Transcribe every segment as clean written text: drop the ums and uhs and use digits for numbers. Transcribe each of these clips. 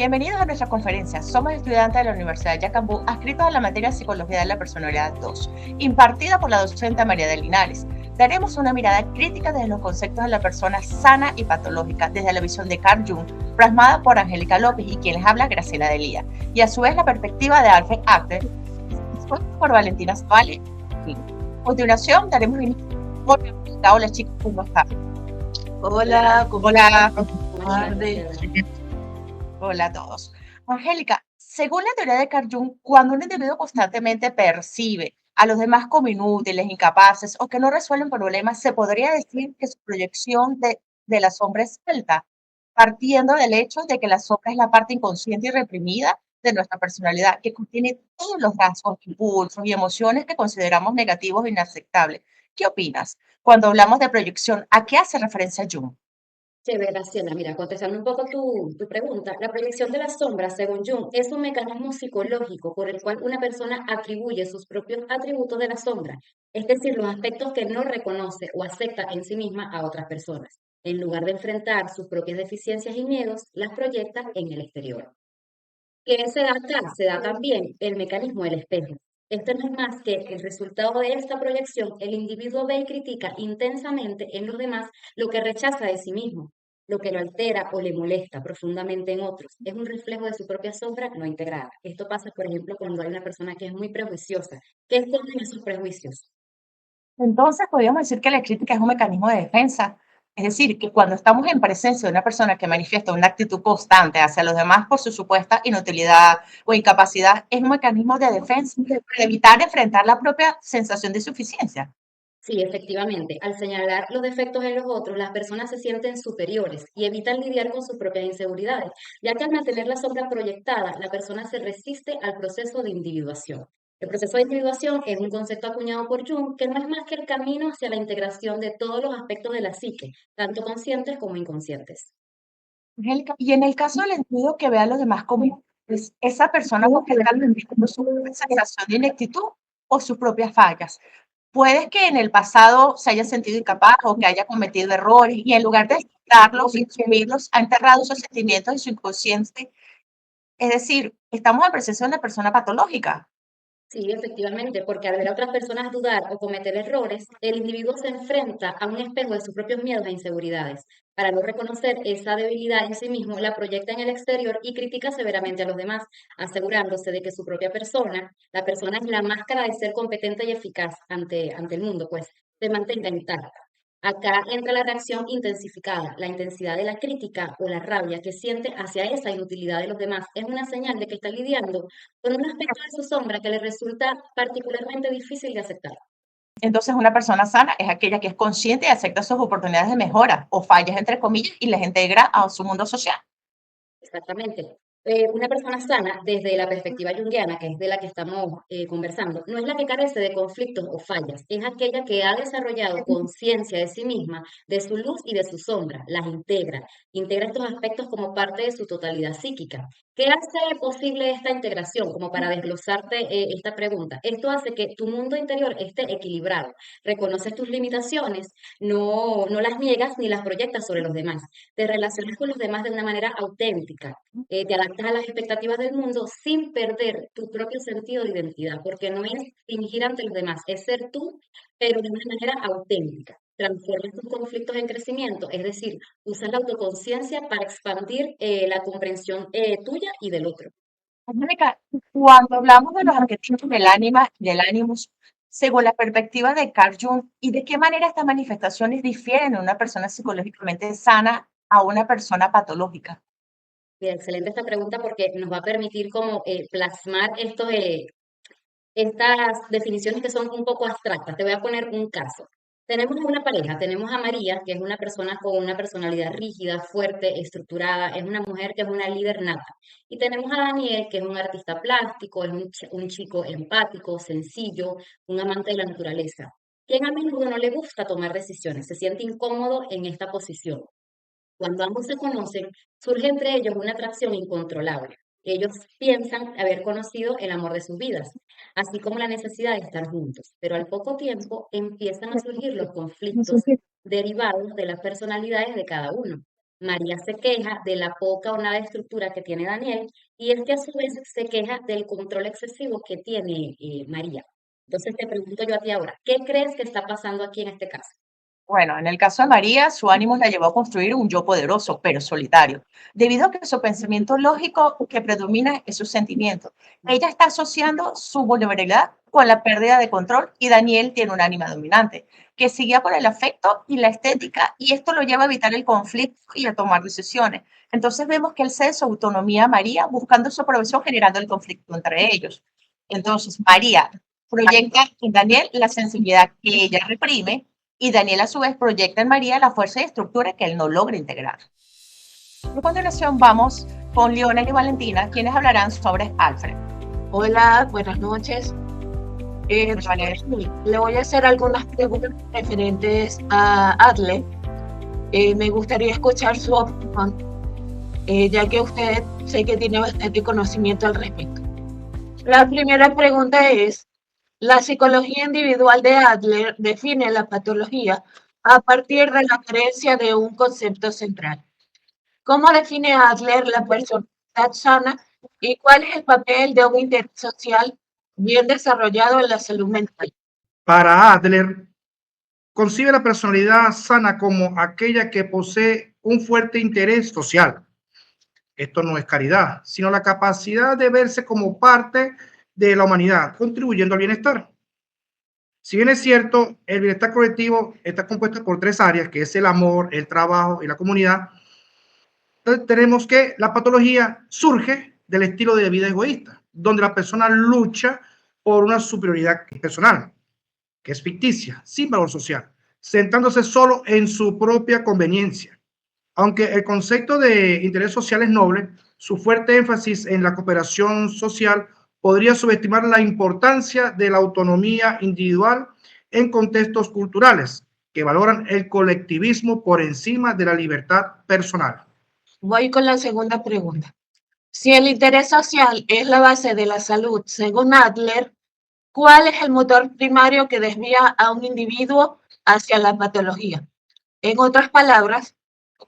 Bienvenidos a nuestra conferencia. Somos estudiantes de la Universidad de Yacambú, adscritos a la materia Psicología de la Personalidad 2, impartida por la docente María de Linares. Daremos una mirada crítica desde los conceptos de la persona sana y patológica, desde la visión de Carl Jung, plasmada por Angélica López y quien les habla Graciela Delía, y a su vez la perspectiva de Alfred Adler, expuesta por Valentina Zavala. A continuación daremos inicio. Hola chicos, ¿cómo están? Hola, Hola. buenas tardes. Hola a todos. Angélica, según la teoría de Carl Jung, cuando un individuo constantemente percibe a los demás como inútiles, incapaces o que no resuelven problemas, se podría decir que su proyección de la sombra es alta, partiendo del hecho de que la sombra es la parte inconsciente y reprimida de nuestra personalidad, que contiene todos los rasgos, impulsos y emociones que consideramos negativos e inaceptables. ¿Qué opinas? Cuando hablamos de proyección, ¿a qué hace referencia Jung? Chévere, Graciela. Mira, contestando un poco tu pregunta, la proyección de las sombras, según Jung, es un mecanismo psicológico por el cual una persona atribuye sus propios atributos de la sombra, es decir, los aspectos que no reconoce o acepta en sí misma a otras personas. En lugar de enfrentar sus propias deficiencias y miedos, las proyecta en el exterior. ¿Qué se da acá? Se da también el mecanismo del espejo. Esto no es más que el resultado de esta proyección, el individuo ve y critica intensamente en los demás lo que rechaza de sí mismo, lo que lo altera o le molesta profundamente en otros. Es un reflejo de su propia sombra no integrada. Esto pasa, por ejemplo, cuando hay una persona que es muy prejuiciosa. ¿Qué esconden esos prejuicios? Entonces, podríamos decir que la crítica es un mecanismo de defensa. Es decir, que cuando estamos en presencia de una persona que manifiesta una actitud constante hacia los demás por su supuesta inutilidad o incapacidad, es un mecanismo de defensa para evitar enfrentar la propia sensación de suficiencia. Sí, efectivamente, al señalar los defectos en los otros, las personas se sienten superiores y evitan lidiar con sus propias inseguridades, ya que al mantener la sombra proyectada, la persona se resiste al proceso de individuación. El proceso de individuación es un concepto acuñado por Jung que no es más que el camino hacia la integración de todos los aspectos de la psique, tanto conscientes como inconscientes. Angélica, y en el caso del individuo que ve a los demás como pues, esa persona porque está viviendo su sensación de ineptitud o sus propias fallas. Puede que en el pasado se haya sentido incapaz o que haya cometido errores y en lugar de aceptarlos y asumirlos, ha enterrado esos sentimientos en su inconsciente. Es decir, estamos en presencia de una persona patológica. Sí, efectivamente, porque al ver a otras personas dudar o cometer errores, el individuo se enfrenta a un espejo de sus propios miedos e inseguridades. Para no reconocer esa debilidad en sí mismo, la proyecta en el exterior y critica severamente a los demás, asegurándose de que su propia persona, la persona es la máscara de ser competente y eficaz ante el mundo, pues se mantenga intacta. Acá entra la reacción intensificada, la intensidad de la crítica o la rabia que siente hacia esa inutilidad de los demás es una señal de que está lidiando con un aspecto de su sombra que le resulta particularmente difícil de aceptar. Entonces, una persona sana es aquella que es consciente y acepta sus oportunidades de mejora o fallas, entre comillas, y las integra a su mundo social. Exactamente. Una persona sana, desde la perspectiva junguiana, que es de la que estamos conversando, no es la que carece de conflictos o fallas, es aquella que ha desarrollado conciencia de sí misma, de su luz y de su sombra, las integra, integra estos aspectos como parte de su totalidad psíquica. ¿Qué hace posible esta integración? Como para desglosarte esta pregunta. Esto hace que tu mundo interior esté equilibrado, reconoces tus limitaciones, no las niegas ni las proyectas sobre los demás, te relacionas con los demás de una manera auténtica, te adaptas a las expectativas del mundo sin perder tu propio sentido de identidad, porque no es fingir ante los demás, es ser tú, pero de una manera auténtica. Transformas tus conflictos en crecimiento, es decir, usas la autoconciencia para expandir la comprensión tuya y del otro. Mónica, cuando hablamos de los arquetipos del ánima y del ánimos, según la perspectiva de Carl Jung, ¿y de qué manera estas manifestaciones difieren en una persona psicológicamente sana a una persona patológica? Bien, excelente esta pregunta porque nos va a permitir como plasmar estas definiciones que son un poco abstractas. Te voy a poner un caso. Tenemos una pareja, tenemos a María, que es una persona con una personalidad rígida, fuerte, estructurada, es una mujer que es una líder nata. Y tenemos a Daniel, que es un artista plástico, es un chico empático, sencillo, un amante de la naturaleza, quien a menudo no le gusta tomar decisiones, se siente incómodo en esta posición. Cuando ambos se conocen, surge entre ellos una atracción incontrolable. Ellos piensan haber conocido el amor de sus vidas, así como la necesidad de estar juntos, pero al poco tiempo empiezan a surgir los conflictos derivados de las personalidades de cada uno. María se queja de la poca o nada estructura que tiene Daniel y este a su vez se queja del control excesivo que tiene María. Entonces te pregunto yo a ti ahora, ¿qué crees que está pasando aquí en este caso? Bueno, en el caso de María, su ánimo la llevó a construir un yo poderoso, pero solitario, debido a que su pensamiento lógico que predomina es su sentimiento. Ella está asociando su vulnerabilidad con la pérdida de control y Daniel tiene un ánima dominante, que se guía por el afecto y la estética, y esto lo lleva a evitar el conflicto y a tomar decisiones. Entonces vemos que él cede su autonomía a María buscando su aprobación, generando el conflicto entre ellos. Entonces, María proyecta en Daniel la sensibilidad que ella reprime y Daniel a su vez proyecta en María la fuerza y estructura que él no logra integrar. A continuación vamos con Leonel y Valentina, quienes hablarán sobre Alfred. Hola, buenas noches. Vale. Le voy a hacer algunas preguntas referentes a Adler. Me gustaría escuchar su opinión, ya que usted sé que tiene bastante conocimiento al respecto. La primera pregunta es, la psicología individual de Adler define la patología a partir de la creencia de un concepto central. ¿Cómo define Adler la personalidad sana y cuál es el papel de un interés social bien desarrollado en la salud mental? Para Adler, concibe la personalidad sana como aquella que posee un fuerte interés social. Esto no es caridad, sino la capacidad de verse como parte de la humanidad, contribuyendo al bienestar. Si bien es cierto, el bienestar colectivo está compuesto por tres áreas, que es el amor, el trabajo y la comunidad, entonces tenemos que la patología surge del estilo de vida egoísta, donde la persona lucha por una superioridad personal, que es ficticia, sin valor social, centrándose solo en su propia conveniencia. Aunque el concepto de interés social es noble, su fuerte énfasis en la cooperación social podría subestimar la importancia de la autonomía individual en contextos culturales que valoran el colectivismo por encima de la libertad personal. Voy con la segunda pregunta. Si el interés social es la base de la salud, según Adler, ¿cuál es el motor primario que desvía a un individuo hacia la patología? En otras palabras,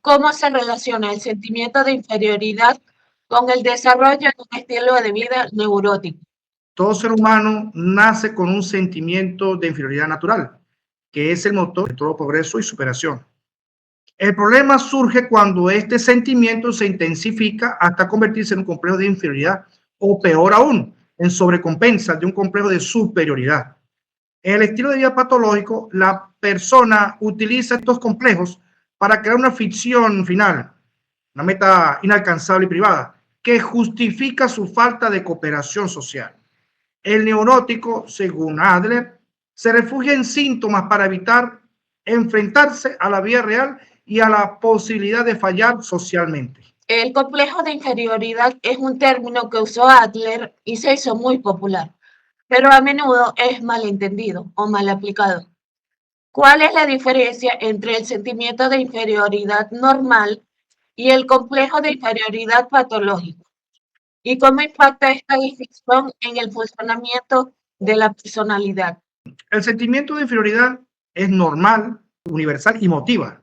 ¿cómo se relaciona el sentimiento de inferioridad con el desarrollo de un estilo de vida neurótico? Todo ser humano nace con un sentimiento de inferioridad natural, que es el motor de todo progreso y superación. El problema surge cuando este sentimiento se intensifica hasta convertirse en un complejo de inferioridad o peor aún, en sobrecompensa de un complejo de superioridad. En el estilo de vida patológico, la persona utiliza estos complejos para crear una ficción final, una meta inalcanzable y privada, que justifica su falta de cooperación social. El neurótico, según Adler, se refugia en síntomas para evitar enfrentarse a la vida real y a la posibilidad de fallar socialmente. El complejo de inferioridad es un término que usó Adler y se hizo muy popular, pero a menudo es malentendido o mal aplicado. ¿Cuál es la diferencia entre el sentimiento de inferioridad normal y el complejo de inferioridad patológico? ¿Y cómo impacta esta distinción en el funcionamiento de la personalidad? El sentimiento de inferioridad es normal, universal y motiva,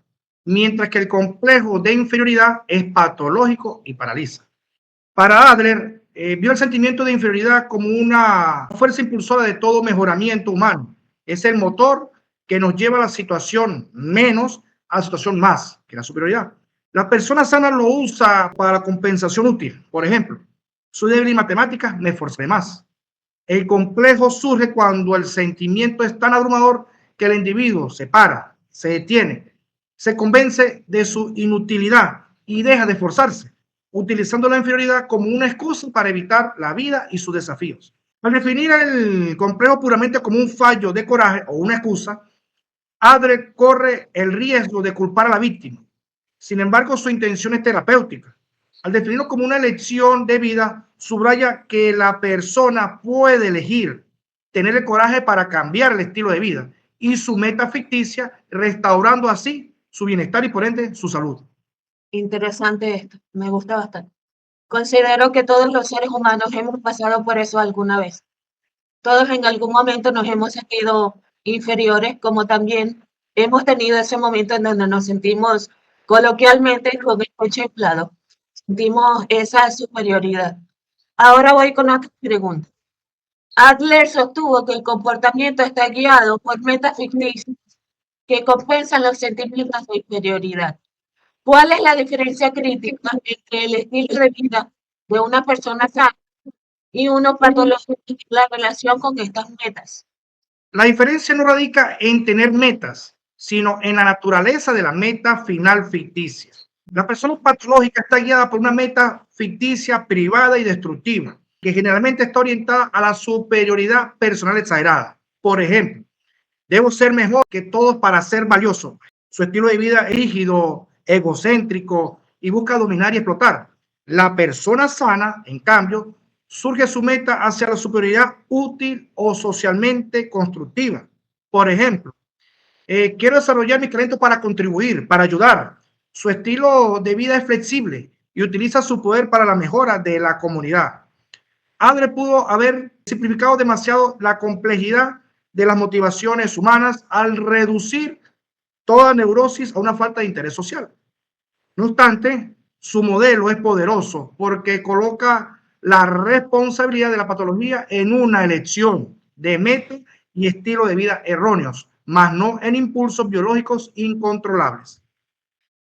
mientras que el complejo de inferioridad es patológico y paraliza. Para Adler, vio el sentimiento de inferioridad como una fuerza impulsora de todo mejoramiento humano. Es el motor que nos lleva a la situación menos a la situación más, que la superioridad. La persona sana lo usa para compensación útil. Por ejemplo, soy débil en matemáticas, me esforzaré más. El complejo surge cuando el sentimiento es tan abrumador que el individuo se para, se detiene, se convence de su inutilidad y deja de esforzarse, utilizando la inferioridad como una excusa para evitar la vida y sus desafíos. Al definir el complejo puramente como un fallo de coraje o una excusa, Adler corre el riesgo de culpar a la víctima. Sin embargo, su intención es terapéutica. Al definirlo como una elección de vida, subraya que la persona puede elegir tener el coraje para cambiar el estilo de vida y su meta ficticia, restaurando así su bienestar y por ende su salud. Interesante esto, me gusta bastante. Considero que todos los seres humanos hemos pasado por eso alguna vez. Todos en algún momento nos hemos sentido inferiores, como también hemos tenido ese momento en donde nos sentimos Coloquialmente, con el pecho inflado, sentimos esa superioridad. Ahora voy con otra pregunta. Adler sostuvo que el comportamiento está guiado por metas ficticias que compensan los sentimientos de inferioridad. ¿Cuál es la diferencia crítica entre el estilo de vida de una persona sana y uno patológico en la relación con estas metas? La diferencia no radica en tener metas, sino en la naturaleza de la meta final ficticia. La persona patológica está guiada por una meta ficticia, privada y destructiva, que generalmente está orientada a la superioridad personal exagerada. Por ejemplo, debo ser mejor que todos para ser valioso. Su estilo de vida es rígido, egocéntrico y busca dominar y explotar. La persona sana, en cambio, surge su meta hacia la superioridad útil o socialmente constructiva. Por ejemplo, quiero desarrollar mi talento para contribuir, para ayudar. Su estilo de vida es flexible y utiliza su poder para la mejora de la comunidad. Adler pudo haber simplificado demasiado la complejidad de las motivaciones humanas al reducir toda neurosis a una falta de interés social. No obstante, su modelo es poderoso porque coloca la responsabilidad de la patología en una elección de meta y estilo de vida erróneos, más no en impulsos biológicos incontrolables.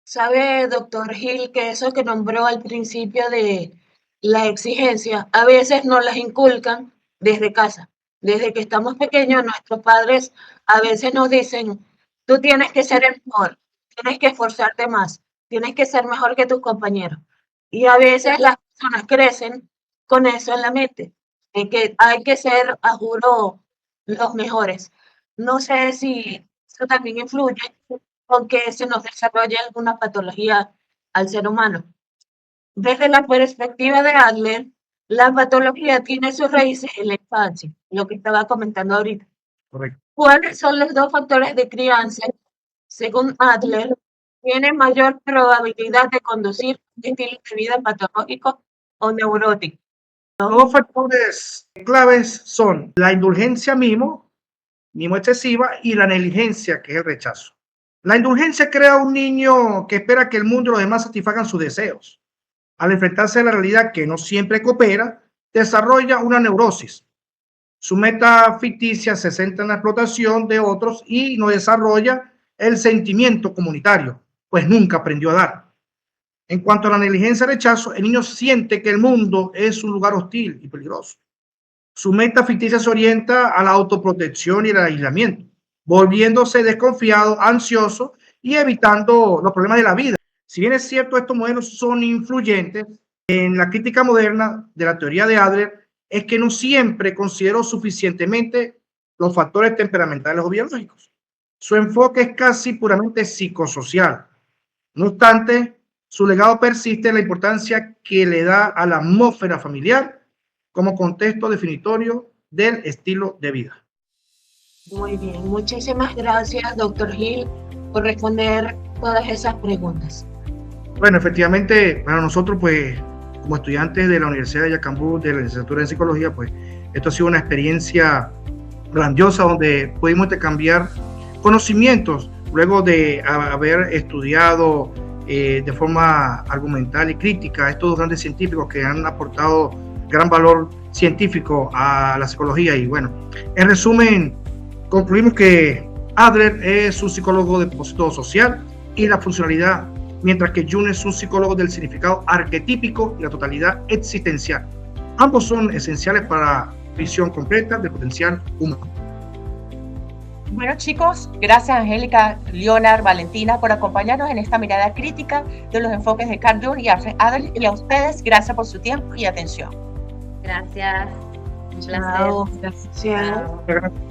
¿Sabe, doctor Gil, que eso que nombró al principio de la exigencia, a veces nos las inculcan desde casa? Desde que estamos pequeños, nuestros padres a veces nos dicen, tú tienes que ser el mejor, tienes que esforzarte más, tienes que ser mejor que tus compañeros. Y a veces las personas crecen con eso en la mente, de que hay que ser, a juro, los mejores. No sé si eso también influye con que se nos desarrolle alguna patología al ser humano. Desde la perspectiva de Adler, la patología tiene sus raíces en la infancia, lo que estaba comentando ahorita. Correcto. ¿Cuáles son los dos factores de crianza, según Adler, tienen mayor probabilidad de conducir un estilo de vida patológico o neurótico? Los dos factores claves son la indulgencia mimo excesiva, y la negligencia, que es el rechazo. La indulgencia crea un niño que espera que el mundo y los demás satisfagan sus deseos. Al enfrentarse a la realidad que no siempre coopera, desarrolla una neurosis. Su meta ficticia se centra en la explotación de otros y no desarrolla el sentimiento comunitario, pues nunca aprendió a dar. En cuanto a la negligencia y rechazo, el niño siente que el mundo es un lugar hostil y peligroso. Su meta ficticia se orienta a la autoprotección y el aislamiento, volviéndose desconfiado, ansioso y evitando los problemas de la vida. Si bien es cierto, estos modelos son influyentes en la crítica moderna de la teoría de Adler, es que no siempre consideró suficientemente los factores temperamentales o biológicos. Su enfoque es casi puramente psicosocial. No obstante, su legado persiste en la importancia que le da a la atmósfera familiar como contexto definitorio del estilo de vida. Muy bien, muchísimas gracias, doctor Gil, por responder todas esas preguntas. Bueno, efectivamente, para nosotros, pues, como estudiantes de la Universidad de Yacambú, de la licenciatura en psicología, pues, esto ha sido una experiencia grandiosa donde pudimos intercambiar conocimientos luego de haber estudiado de forma argumental y crítica estos grandes científicos que han aportado gran valor científico a la psicología. Y bueno, en resumen, concluimos que Adler es un psicólogo de propósito social y la funcionalidad, mientras que Jung es un psicólogo del significado arquetípico y la totalidad existencial. Ambos son esenciales para la visión completa del potencial humano. Bueno, chicos, gracias Angélica, Leonard, Valentina por acompañarnos en esta mirada crítica de los enfoques de Carl Jung y Alfred Adler, y a ustedes, gracias por su tiempo y atención. Gracias. Un placer. Chao, gracias. Chao. Gracias.